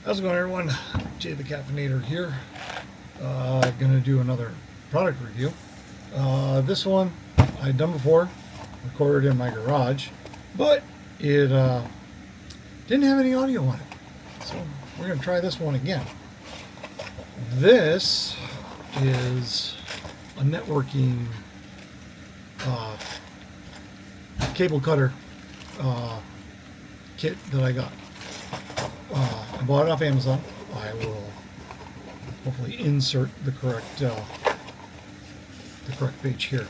How's it going, everyone? Jay the Caffeinator here. Gonna do another product review. This one I'd done before, recorded in my garage, but it didn't have any audio on it. So we're gonna try this one again. This is a networking cable cutter kit that I got. I bought it off Amazon. I will hopefully insert the correct page here.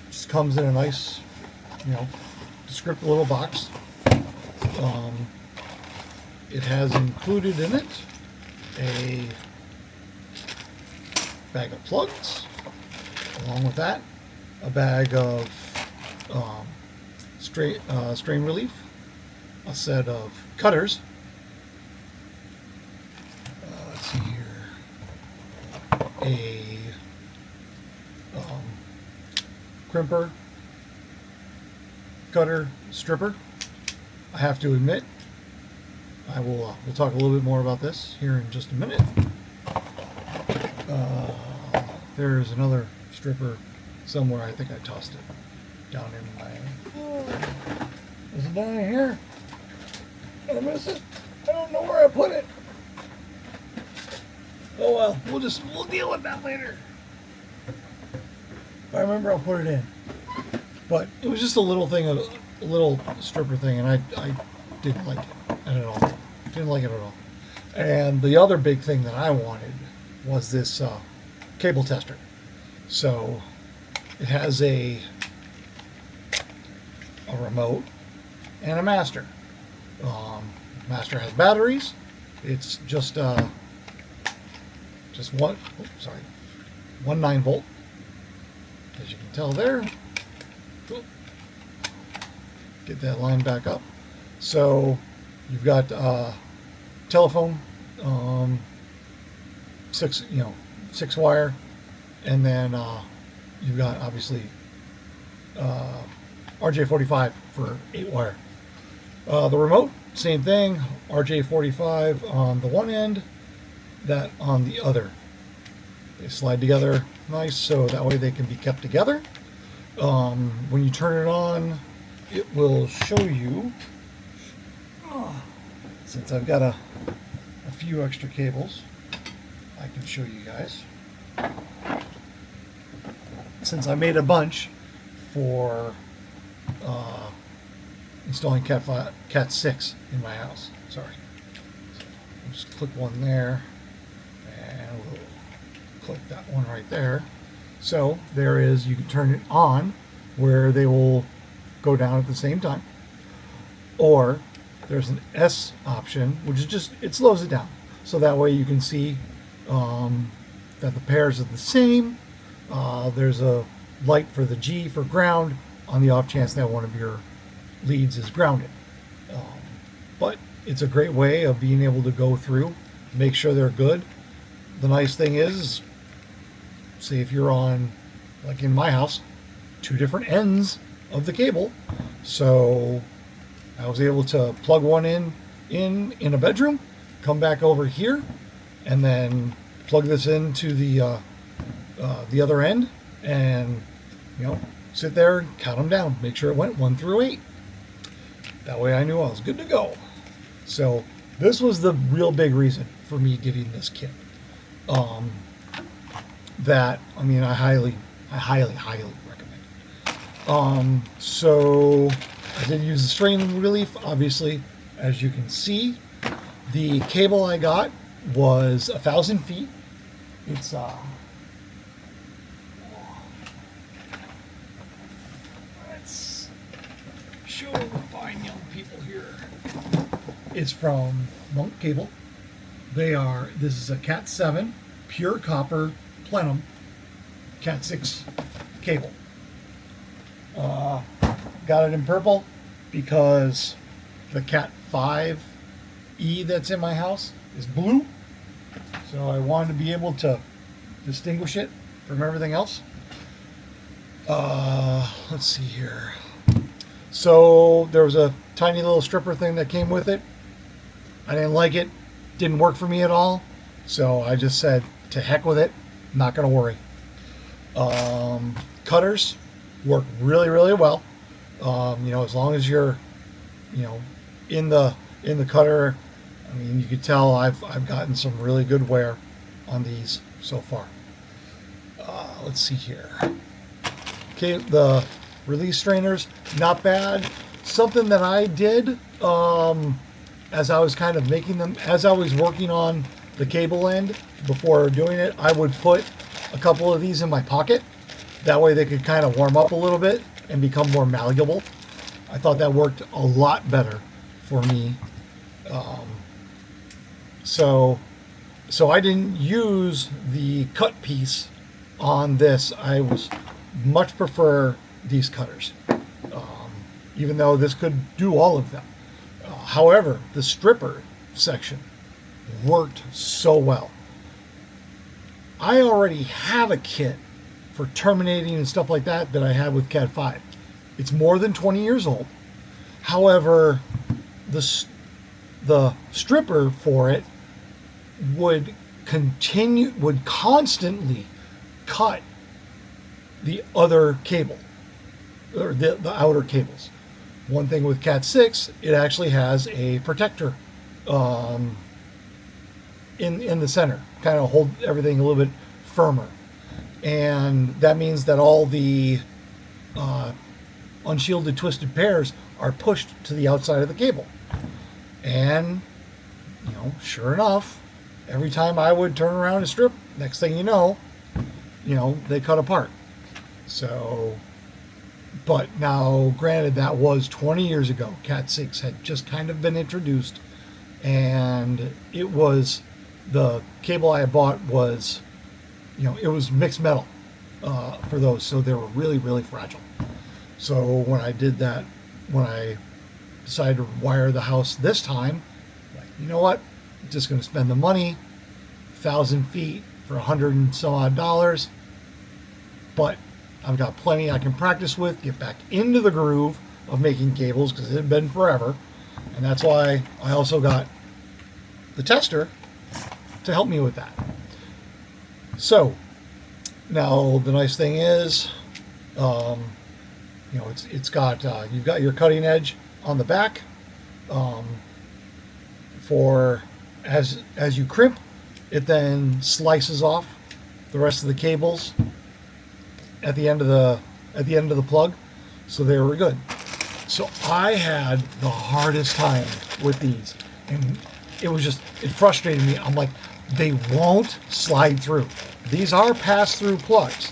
Just comes in a nice, descriptive little box. It has included in it a bag of plugs, along with that, a bag of strain relief, a set of cutters. Let's see here, a crimper, cutter, stripper. I have to admit, we'll talk a little bit more about this here in just a minute. There's another stripper somewhere. I think I tossed it down in my... Is it down in here? Did I miss it? I don't know where I put it. Oh well, we'll deal with that later. If I remember, I'll put it in. But it was just a little thing, a little stripper thing, and I didn't like it at all. Didn't like it at all. And the other big thing that I wanted was this cable tester. So it has a remote and a master. Master has batteries. It's just one 9-volt, as you can tell there. Get that line back up. So you've got telephone, 6 wire, and then you've got obviously RJ45 for 8 wire. The remote, same thing, RJ45 on the one end, that on the other. They slide together nice, so that way they can be kept together. When you turn it on, it will show you, since I've got a few extra cables, I can show you guys. Since I made a bunch for installing Cat6 in my house. Sorry. So I'll just click one there, and we'll click that one right there. So there is, you can turn it on where they will go down at the same time. Or there's an S option, which is just, it slows it down. So that way you can see that the pairs are the same. There's a light for the G for ground on the off chance that one of your leads is grounded. But it's a great way of being able to go through, make sure they're good. The nice thing is, say if you're on, like in my house, 2 different ends of the cable. So I was able to plug one in a bedroom, come back over here, and then plug this into the other end, and sit there and count them down, make sure it went 1 through 8. That way I knew I was good to go. So this was the real big reason for me getting this kit. I highly recommend. So I did use the strain relief, obviously, as you can see. The cable I got was 1,000 feet. It's let's show the fine young people here. It's from Monk Cable. This is a Cat7 pure copper Plenum Cat6 cable. Got it in purple because the Cat5E that's in my house is blue. So I wanted to be able to distinguish it from everything else. Let's see here. So there was a tiny little stripper thing that came with it. I didn't like it. didn't work for me at all. So I just said, to heck with it. Not going to worry. Cutters work really, really well. As long as you're, in the cutter. I mean, you can tell I've gotten some really good wear on these so far. Let's see here. Okay, the release strainers, not bad. Something that I did as I was kind of making them, as I was working on the cable end before doing it, I would put a couple of these in my pocket. That way they could kind of warm up a little bit and become more malleable. I thought that worked a lot better for me. So I didn't use the cut piece on this. I was much prefer these cutters, even though this could do all of them. However, the stripper section worked so well. I already have a kit for terminating and stuff like that I had with Cat5. It's more than 20 years old. However, the stripper for it would constantly cut the other cable, or the outer cables. One thing with Cat6, it actually has a protector in the center, kind of hold everything a little bit firmer. And that means that all the unshielded twisted pairs are pushed to the outside of the cable. And, sure enough, every time I would turn around and strip, next thing you know, they cut apart. So, but now, granted, that was 20 years ago. Cat6 had just kind of been introduced, and it was, the cable I bought was, it was mixed metal for those, so they were really, really fragile. So when I did that, when I decided to wire the house this time, like, you know what, I'm just going to spend the money, 1,000 feet for $100 and some odd, but I've got plenty I can practice with, get back into the groove of making cables, because it had been forever. And that's why I also got the tester to help me with that. So now the nice thing is, it's got, you've got your cutting edge on the back for as you crimp, it then slices off the rest of the cables at the end of the plug. So they were good. So I had the hardest time with these, and it frustrated me. I'm like, they won't slide through. These are pass-through plugs,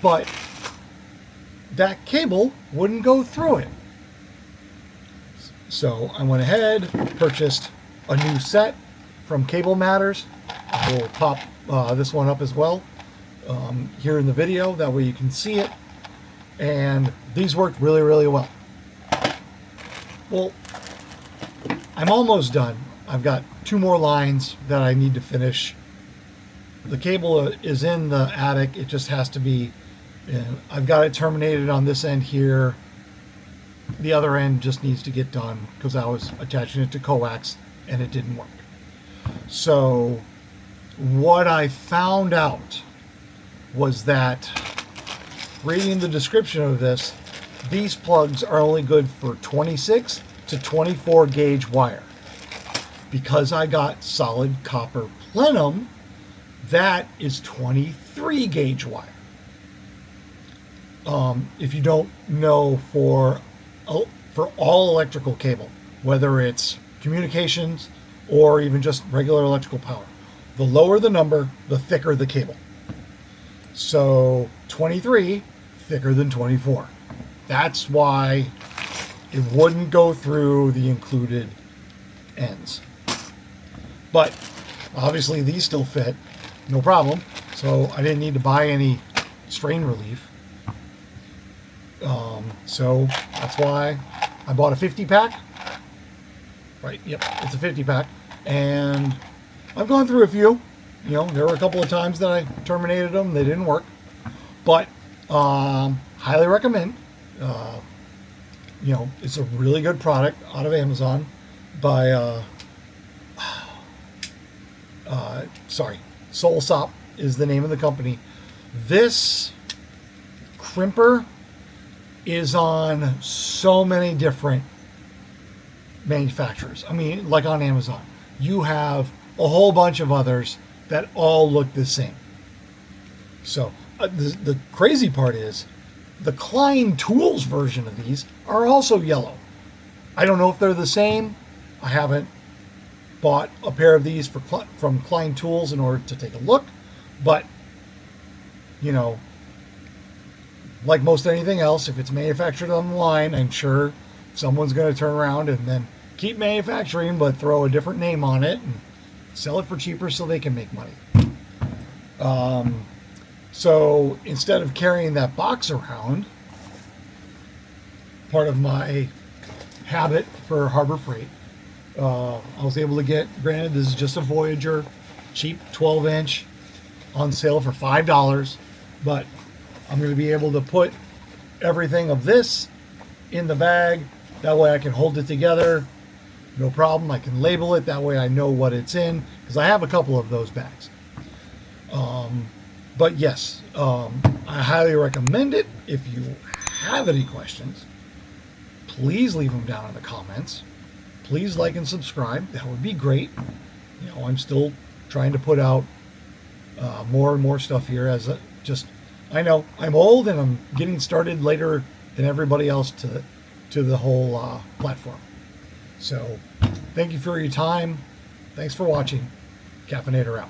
but that cable wouldn't go through it. So I went ahead, purchased a new set from Cable Matters. I will pop this one up as well here in the video. That way you can see it. And these worked really, really well. Well, I'm almost done. I've got 2 more lines that I need to finish. The cable is in the attic. It just has to be, I've got it terminated on this end here. The other end just needs to get done because I was attaching it to coax and it didn't work. So what I found out was that, reading the description of this, these plugs are only good for 26 to 24 gauge wire. Because I got solid copper plenum, that is 23 gauge wire. If you don't know, for all electrical cable, whether it's communications or even just regular electrical power, the lower the number, the thicker the cable. So 23, thicker than 24. That's why it wouldn't go through the included ends. But obviously these still fit, no problem. So I didn't need to buy any strain relief. So that's why I bought a 50 pack. Right, yep, it's a 50 pack. And I've gone through a few. There were a couple of times that I terminated them. They didn't work. But highly recommend. It's a really good product out of Amazon by sorry, Solsop is the name of the company. This crimper is on so many different manufacturers. I mean, like on Amazon, you have a whole bunch of others that all look the same. So the crazy part is the Klein Tools version of these are also yellow. I don't know if they're the same. I haven't bought a pair of these from Klein Tools in order to take a look, but you know, like most anything else, if it's manufactured on the line, I'm sure someone's going to turn around and then keep manufacturing but throw a different name on it and sell it for cheaper so they can make money. So instead of carrying that box around, part of my habit for Harbor Freight, I was able to get, granted this is just a Voyager, cheap 12-inch on sale for $5, but I'm going to be able to put everything of this in the bag. That way I can hold it together, no problem. I can label it, that way I know what it's in, because I have a couple of those bags. But yes, I highly recommend it. If you have any questions, please leave them down in the comments. Please like and subscribe. That would be great. You know, I'm still trying to put out more and more stuff here as I know I'm old and I'm getting started later than everybody else to the whole platform. So thank you for your time. Thanks for watching. Caffeinator out.